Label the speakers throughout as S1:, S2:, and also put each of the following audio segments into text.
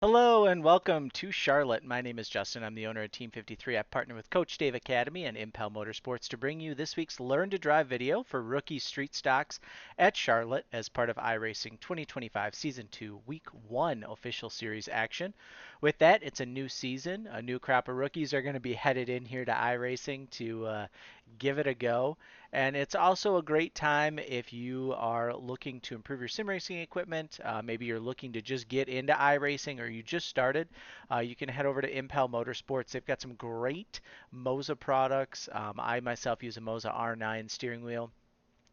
S1: Hello and welcome to Charlotte. My name is Justin. I'm the owner of Team 53. I partner with Coach Dave Academy and Impel Motorsports to bring you this week's Learn to Drive video for rookie street stocks at Charlotte as part of iRacing 2025 Season 2 Week 1 official series action. With that, it's a new season. A new crop of rookies are going to be headed in here to iRacing to give it a go. And it's also a great time if you are looking to improve your sim racing equipment. Maybe you're looking to just get into iRacing or you just started. You can head over to Impel Motorsports. They've got some great Moza products. I myself use a Moza R9 steering wheel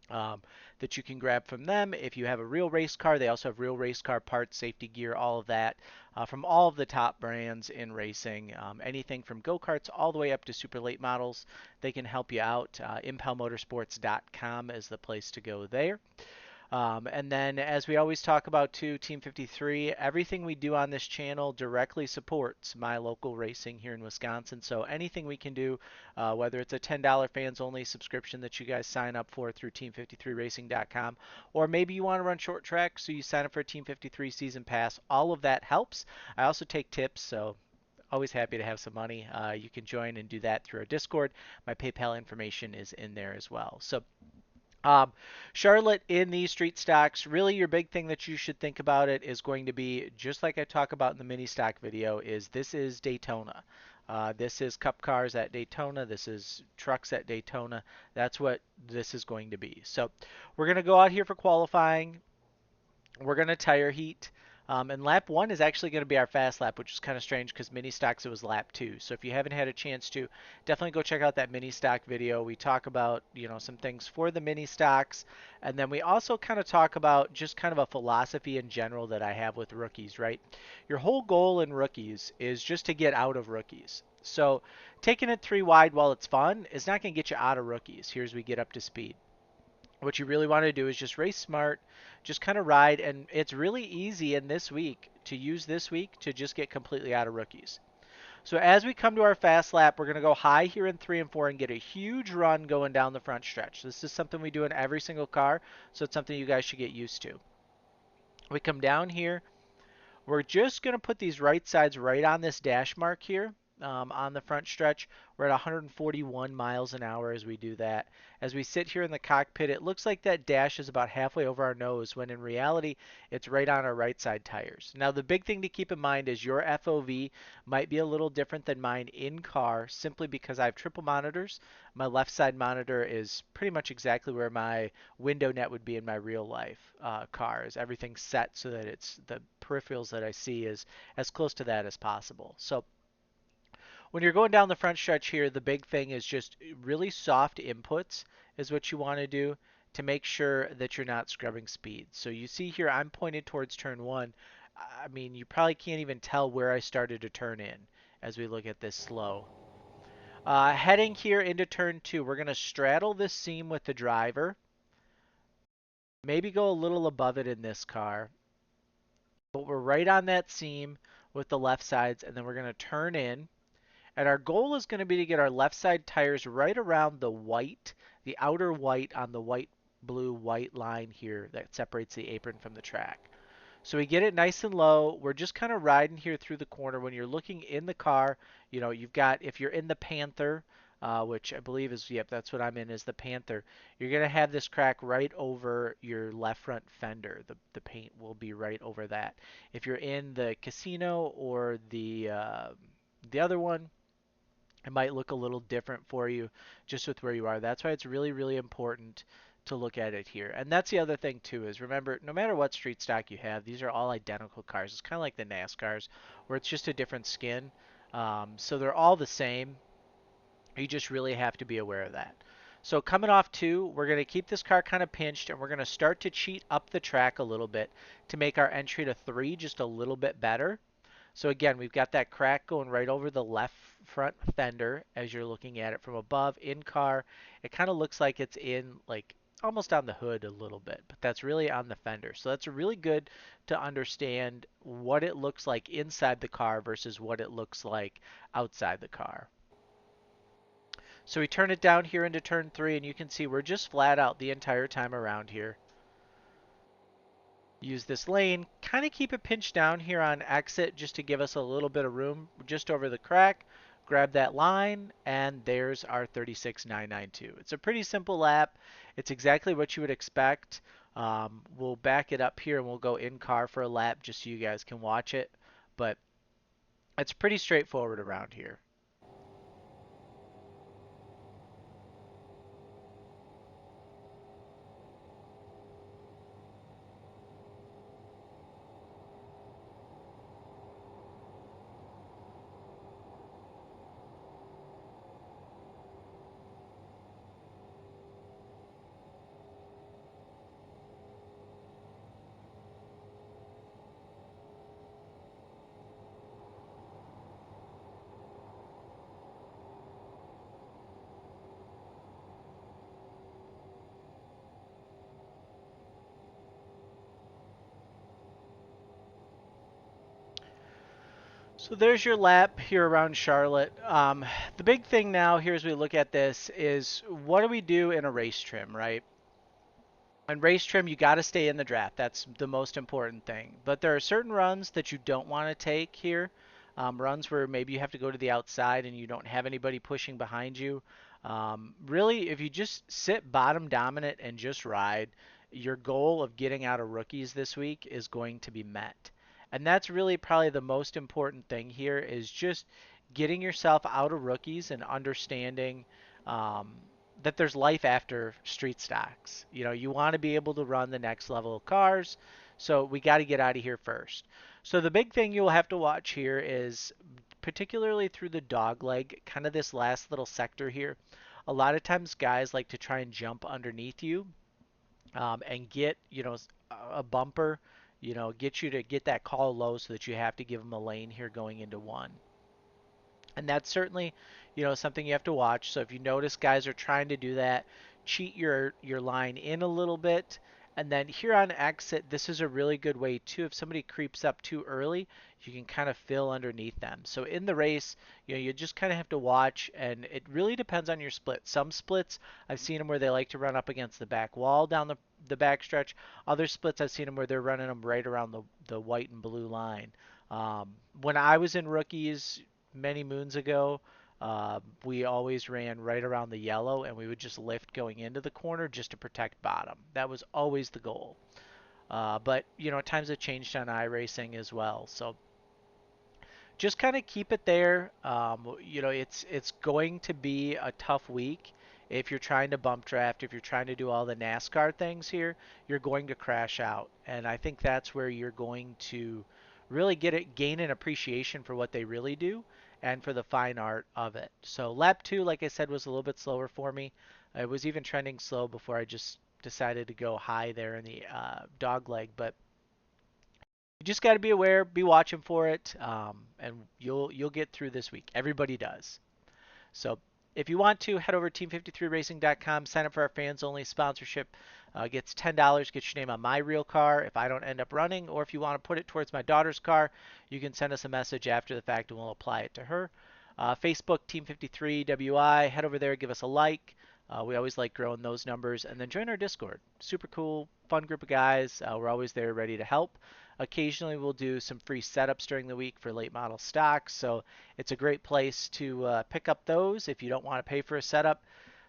S1: um, that you can grab from them. If you have a real race car, they also have real race car parts, safety gear, all of that from all of the top brands in racing. Anything from go-karts all the way up to super late models, they can help you out. ImpelMotorsports.com is the place to go there. And then, as we always talk about too, Team 53, everything we do on this channel directly supports my local racing here in Wisconsin. So anything we can do, whether it's a $10 fans only subscription that you guys sign up for through Team53Racing.com, or maybe you want to run short track, so you sign up for a Team 53 season pass, all of that helps. I also take tips, so always happy to have some money. You can join and do that through our Discord. My PayPal information is in there as well. So um, Charlotte in these street stocks, really your big thing that you should think about it is going to be, just like I talk about in the mini stock video, is this is Daytona. This is Cup cars at Daytona. This is trucks at Daytona. That's what this is going to be. So we're going to go out here for qualifying. We're going to tire heat. And lap one is actually going to be our fast lap, which is kind of strange because mini stocks it was lap two. So if you haven't had a chance to, definitely go check out that mini stock video. We talk about some things for the mini stocks, and then we also kind of talk about just kind of a philosophy in general that I have with rookies. Right, your whole goal in rookies is just to get out of rookies. So taking it three wide while it's fun is not going to get you out of rookies. Here's we get up to speed. What you really want to do is just race smart, just kind of ride, and it's really easy in this week to use this week to just get completely out of rookies. So as we come to our fast lap, we're going to go high here in 3 and 4 and get a huge run going down the front stretch. This is something we do in every single car, so it's something you guys should get used to. We come down here, we're just going to put these right sides right on this dash mark here on the front stretch. We're at 141 miles an hour as we do that. As we sit here in the cockpit, it looks like that dash is about halfway over our nose when in reality it's right on our right side tires. Now the big thing to keep in mind is your FOV might be a little different than mine in car simply because I have triple monitors. My left side monitor is pretty much exactly where my window net would be in my real life car. Is everything set so that it's the peripherals that I see is as close to that as possible. So when you're going down the front stretch here, the big thing is just really soft inputs is what you want to do to make sure that you're not scrubbing speed. So you see here I'm pointed towards turn one. I mean, you probably can't even tell where I started to turn in as we look at this slow. Heading here into turn two, we're going to straddle this seam with the driver. Maybe go a little above it in this car. But we're right on that seam with the left sides, and then we're going to turn in. And our goal is going to be to get our left side tires right around the white, the outer white on the white, blue, white line here that separates the apron from the track. So we get it nice and low. We're just kind of riding here through the corner. When you're looking in the car, you've got, if you're in the Panther, which I believe is, yep, that's what I'm in, is the Panther. You're going to have this crack right over your left front fender. The paint will be right over that. If you're in the Casino or the other one, it might look a little different for you just with where you are. That's why it's really, really important to look at it here. And that's the other thing too is remember, no matter what street stock you have, these are all identical cars. It's kind of like the NASCARs where it's just a different skin. So they're all the same. You just really have to be aware of that. So coming off two, we're going to keep this car kind of pinched and we're going to start to cheat up the track a little bit to make our entry to three just a little bit better. So again, we've got that crack going right over the left front fender as you're looking at it from above in car. It kind of looks like it's in like almost on the hood a little bit, but that's really on the fender. So that's really good to understand what it looks like inside the car versus what it looks like outside the car. So we turn it down here into turn three and you can see we're just flat out the entire time around here. Use this lane, kind of keep it pinched down here on exit just to give us a little bit of room just over the crack. Grab that line, and there's our 36.992. It's a pretty simple lap. It's exactly what you would expect. We'll back it up here and we'll go in car for a lap just so you guys can watch it. But it's pretty straightforward around here. So there's your lap here around Charlotte. The big thing now here as we look at this is what do we do in a race trim, right? On race trim, you got to stay in the draft. That's the most important thing. But there are certain runs that you don't want to take here. Runs where maybe you have to go to the outside and you don't have anybody pushing behind you. Really, if you just sit bottom dominant and just ride, your goal of getting out of rookies this week is going to be met. And that's really probably the most important thing here is just getting yourself out of rookies and understanding um, that there's life after street stocks. You know, you want to be able to run the next level of cars, so we got to get out of here first. So the big thing you'll have to watch here is particularly through the dog leg, kind of this last little sector here. A lot of times guys like to try and jump underneath you and get, a bumper, get you to get that call low so that you have to give them a lane here going into one. And that's certainly, something you have to watch. So if you notice guys are trying to do that, cheat your line in a little bit. And then here on exit, this is a really good way too. If somebody creeps up too early, you can kind of fill underneath them. So in the race, you just kind of have to watch, and it really depends on your split. Some splits, I've seen them where they like to run up against the back wall down the back stretch. Other splits, I've seen them where they're running them right around the white and blue line. When I was in rookies, many moons ago, we always ran right around the yellow and we would just lift going into the corner just to protect bottom. That was always the goal. But, times have changed on iRacing as well. So just kind of keep it there. It's going to be a tough week if you're trying to bump draft, if you're trying to do all the NASCAR things here, you're going to crash out. And I think that's where you're going to really gain an appreciation for what they really do and for the fine art of it. So lap 2, like I said, was a little bit slower for me. It was even trending slow before I just decided to go high there in the dog leg, but you just got to be aware, be watching for it, and you'll get through this week. Everybody does. So if you want to, head over to team53racing.com, sign up for our fans only sponsorship. Gets $10, gets your name on my real car if I don't end up running, or if you want to put it towards my daughter's car, you can send us a message after the fact and we'll apply it to her. Facebook Team53WI, head over there, give us a like. We always like growing those numbers, and then join our Discord. Super cool, fun group of guys. We're always there ready to help. Occasionally, we'll do some free setups during the week for late model stocks, so it's a great place to pick up those if you don't want to pay for a setup.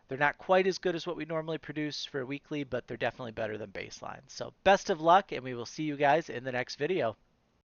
S1: They're not quite as good as what we normally produce for a weekly, but they're definitely better than baseline. So best of luck, and we will see you guys in the next video.